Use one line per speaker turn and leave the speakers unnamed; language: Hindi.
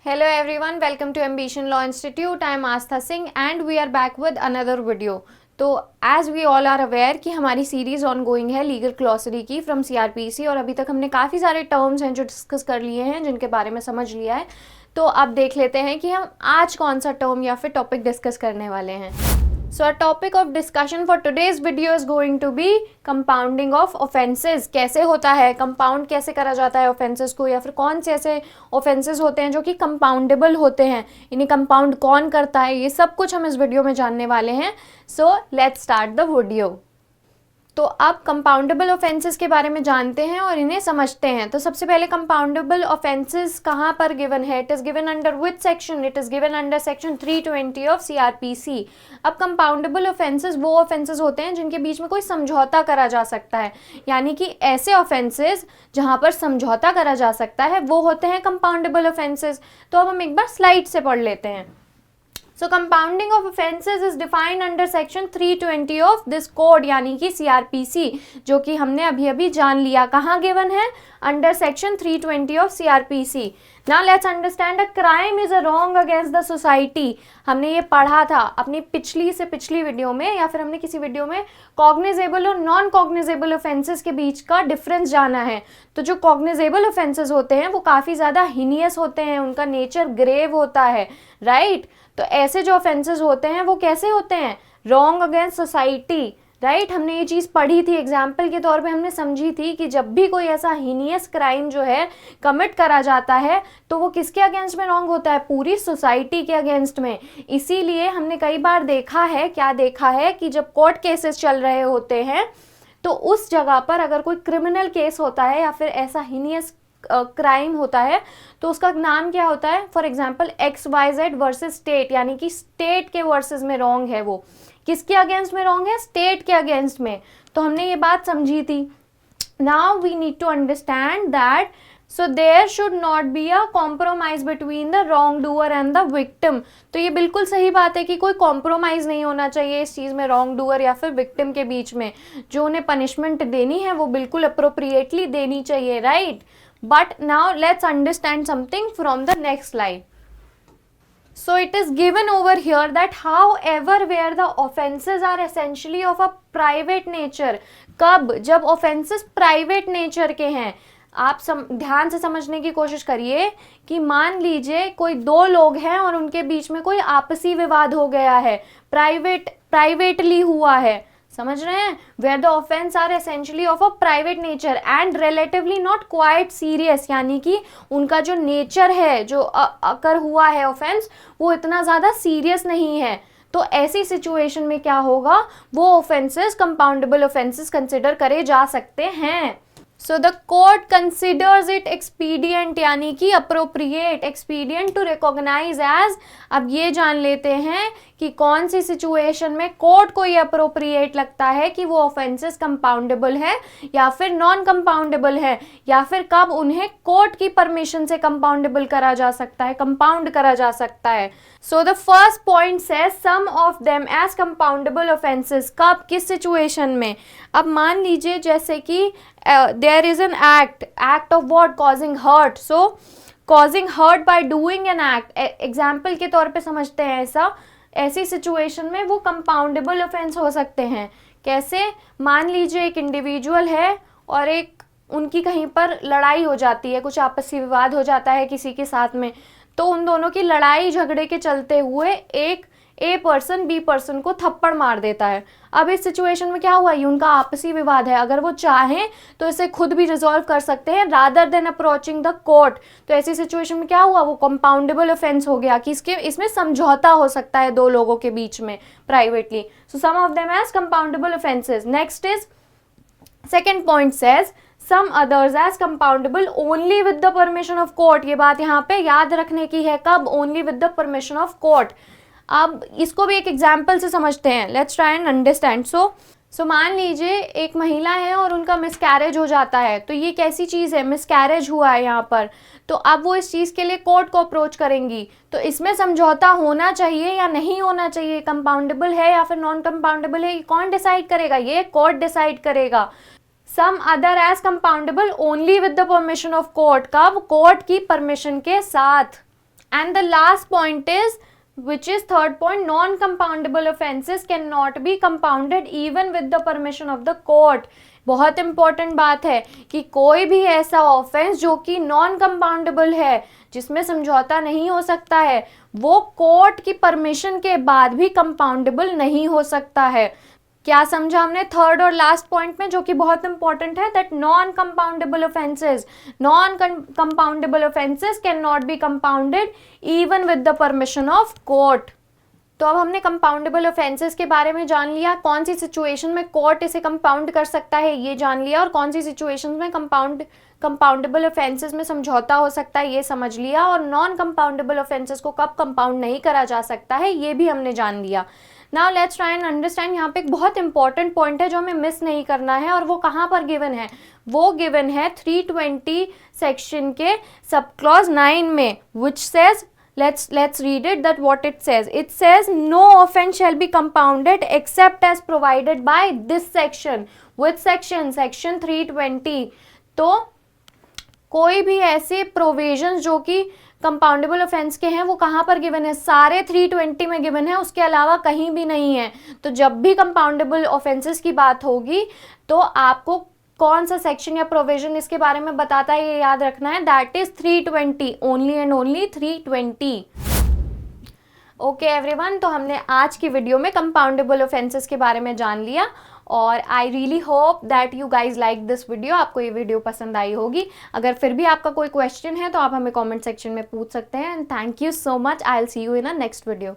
Hello everyone, welcome to Ambition Law Institute. I am Astha Singh and we are back with another video. तो as we all are aware कि हमारी सीरीज ऑन गोइंग है लीगल ग्लॉसरी की फ्रॉम सीआरपीसी और अभी तक हमने काफ़ी सारे टर्म्स हैं जो डिस्कस कर लिए हैं, जिनके बारे में समझ लिया है। तो अब देख लेते हैं कि हम आज कौन सा टर्म या फिर टॉपिक डिस्कस करने वाले हैं। So a topic of discussion for today's video is going to be compounding of offences. कैसे होता है कंपाउंड, कैसे करा जाता है ऑफेंसेस को, या फिर कौन से ऐसे ऑफेंसेस होते हैं जो कि कंपाउंडेबल होते हैं, इन्हें कंपाउंड कौन करता है, ये सब कुछ हम इस वीडियो में जानने वाले हैं। So let's start the video. तो अब कंपाउंडेबल ऑफेंसेस के बारे में जानते हैं और इन्हें समझते हैं। तो सबसे पहले कंपाउंडेबल ऑफेंसेस कहाँ पर गिवन है? It is given under which section? It is given under section 320 of CrPC. अब कंपाउंडेबल ऑफेंसेस वो ऑफेंसेस होते हैं जिनके बीच में कोई समझौता करा जा सकता है, यानी कि ऐसे ऑफेंसेस जहाँ पर समझौता करा जा सकता है वो होते हैं कंपाउंडेबल ऑफेंसेस। तो अब हम एक बार स्लाइड से पढ़ लेते हैं। So compounding of offences is defined under section 320 of this code, यानी कि CRPC, जो कि हमने अभी अभी जान लिया। कहाँ गिवन है? Under section 320 of CRPC। Now let's understand a crime is a wrong against the society। हमने ये पढ़ा था अपनी पिछली वीडियो में, या फिर हमने किसी वीडियो में कॉग्निजेबल और नॉन कॉग्निजेबल ऑफेंसेस के बीच का डिफरेंस जाना है। तो जो कॉग्निजेबल ऑफेंसेस होते हैं वो काफ़ी ज़्यादा हीनियस होते हैं, उनका नेचर ग्रेव होता है, राइट। तो ऐसे जो ऑफेंसेस होते हैं वो कैसे होते हैं? Wrong against society, right. हमने ये चीज़ पढ़ी थी, एग्जाम्पल के तौर पे हमने समझी थी कि जब भी कोई ऐसा हीनियस क्राइम जो है कमिट करा जाता है तो वो किसके अगेंस्ट में रॉन्ग होता है? पूरी सोसाइटी के अगेंस्ट में। इसीलिए हमने कई बार देखा है, क्या देखा है कि जब कोर्ट केसेस चल रहे होते हैं तो उस जगह पर अगर कोई क्रिमिनल केस होता है या फिर ऐसा हीनियस क्राइम होता है तो उसका नाम क्या होता है? For example XYZ versus state, यानी कि स्टेट के वर्सेस में रॉन्ग है। वो किसके अगेंस्ट में रॉन्ग है? स्टेट के अगेंस्ट में। तो हमने ये बात समझी थी। Now we need to understand that so there should not be a compromise between the wrong doer and the victim. तो ये बिल्कुल सही बात है कि कोई कॉम्प्रोमाइज नहीं होना चाहिए इस चीज़ में रॉन्ग डूअर या फिर विक्टिम के बीच में। जो उन्हें पनिशमेंट देनी है वो बिल्कुल अप्रोप्रिएटली देनी चाहिए, right. But now let's understand something from the next slide. So it is given over here that however where the offences are essentially of a private nature, कब? जब offences private nature के हैं। आप ध्यान से समझने की कोशिश करिए कि मान लीजिए कोई दो लोग हैं और उनके बीच में कोई आपसी विवाद हो गया है, प्राइवेटली हुआ है, समझ रहे हैं? Where the offence are essentially of a private nature and relatively not quite serious, यानी कि उनका जो नेचर है, जो अकर हुआ है ऑफेंस, वो इतना ज़्यादा सीरियस नहीं है। तो ऐसी सिचुएशन में क्या होगा? वो ऑफेंसेस कंपाउंडेबल ऑफेंसेस कंसिडर करे जा सकते हैं। So the court considers it expedient, यानी कि appropriate, expedient to recognise as. अब ये जान लेते हैं कि कौन सी सिचुएशन में कोर्ट को ये अप्रोप्रिएट लगता है कि वो ऑफेंसेस कंपाउंडेबल है या फिर नॉन कंपाउंडेबल है, या फिर कब उन्हें कोर्ट की परमिशन से कंपाउंडेबल करा जा सकता है, कंपाउंड करा जा सकता है। So the first point says some of them as compoundable offences. कब, किस सिचुएशन में? अब मान लीजिए जैसे कि there is an act of what? causing hurt. So causing hurt by doing an act, example के तौर पे समझते हैं। ऐसी सिचुएशन में वो कंपाउंडेबल ऑफेंस हो सकते हैं। कैसे? मान लीजिए एक इंडिविजुअल है और एक उनकी कहीं पर लड़ाई हो जाती है, कुछ आपसी विवाद हो जाता है किसी के साथ में, तो उन दोनों की लड़ाई झगड़े के चलते हुए एक A पर्सन B पर्सन को थप्पड़ मार देता है। अब इस सिचुएशन में क्या हुआ? ये उनका आपसी विवाद है। अगर वो चाहें तो इसे खुद भी रिजॉल्व कर सकते हैं rather than approaching the court. तो ऐसी सिचुएशन में क्या हुआ? वो कंपाउंडेबल ऑफेंस हो गया कि इसमें समझौता हो सकता है दो लोगों के बीच में privately. So some of them as compoundable offences. Next is second point says some others as compoundable only with the permission of court। ये बात यहाँ पे याद रखने की है। कब? only with the permission of court। अब इसको भी एक एग्जाम्पल से समझते हैं। Let's try and understand. So मान लीजिए एक महिला है और उनका मिसकैरेज हो जाता है। तो ये कैसी चीज़ है? मिसकैरेज हुआ है यहाँ पर। तो अब वो इस चीज़ के लिए कोर्ट को अप्रोच करेंगी। तो इसमें समझौता होना चाहिए या नहीं होना चाहिए? कंपाउंडेबल है या फिर नॉन कंपाउंडेबल है? ये कौन डिसाइड करेगा? ये कोर्ट डिसाइड करेगा। Some other as compoundable only with the permission of court. कब? कोर्ट की परमिशन के साथ। And the last point is, which is third point, non-compoundable offenses cannot be compounded even with the permission of the court. बहुत इंपॉर्टेंट बात है कि कोई भी ऐसा ऑफेंस जो कि नॉन कंपाउंडेबल है, जिसमें समझौता नहीं हो सकता है, वो कोर्ट की परमिशन के बाद भी कंपाउंडेबल नहीं हो सकता है। क्या समझा हमने थर्ड और लास्ट पॉइंट में, जो कि बहुत इंपॉर्टेंट है, that non compoundable offences can not be compounded even with the permission of court. तो अब हमने कंपाउंडेबल ऑफेंसेस के बारे में जान लिया, कौन सी सिचुएशन में कोर्ट इसे कंपाउंड कर सकता है ये जान लिया, और कौन सी सिचुएशन में कंपाउंडेबल ऑफेंसेस में समझौता हो सकता है ये समझ लिया, और नॉन कंपाउंडेबल ऑफेंसेस को कब कंपाउंड नहीं करा जा सकता है ये भी हमने जान लिया। Now let's try and understand. यहाँ पे एक बहुत इंपॉर्टेंट पॉइंट है जो हमें मिस नहीं करना है, और वो कहाँ पर गिवन है, वो गिवन है 320 सेक्शन के सब क्लॉज 9 में, which says, let's read it, that what it says. It says no offense shall be compounded except as provided by this section. Which section? Section 320. तो कोई भी ऐसे प्रोविजंस जो कि कंपाउंडेबल ऑफेंस के हैं वो कहाँ पर गिवन है, सारे 320 में गिवन है, उसके अलावा कहीं भी नहीं है। तो जब भी कंपाउंडेबल ऑफेंसेस की बात होगी तो आपको कौन सा सेक्शन या प्रोविजन इसके बारे में बताता है ये याद रखना है, that is 320, only and only 320। Okay everyone, तो हमने आज की वीडियो में कंपाउंडेबल ऑफेंसेस के बारे में जान लिया, और I really hope that you guys like this video. आपको ये वीडियो पसंद आई होगी। अगर फिर भी आपका कोई क्वेश्चन है तो आप हमें कमेंट सेक्शन में पूछ सकते हैं। And thank you so much, I will see you in a next video.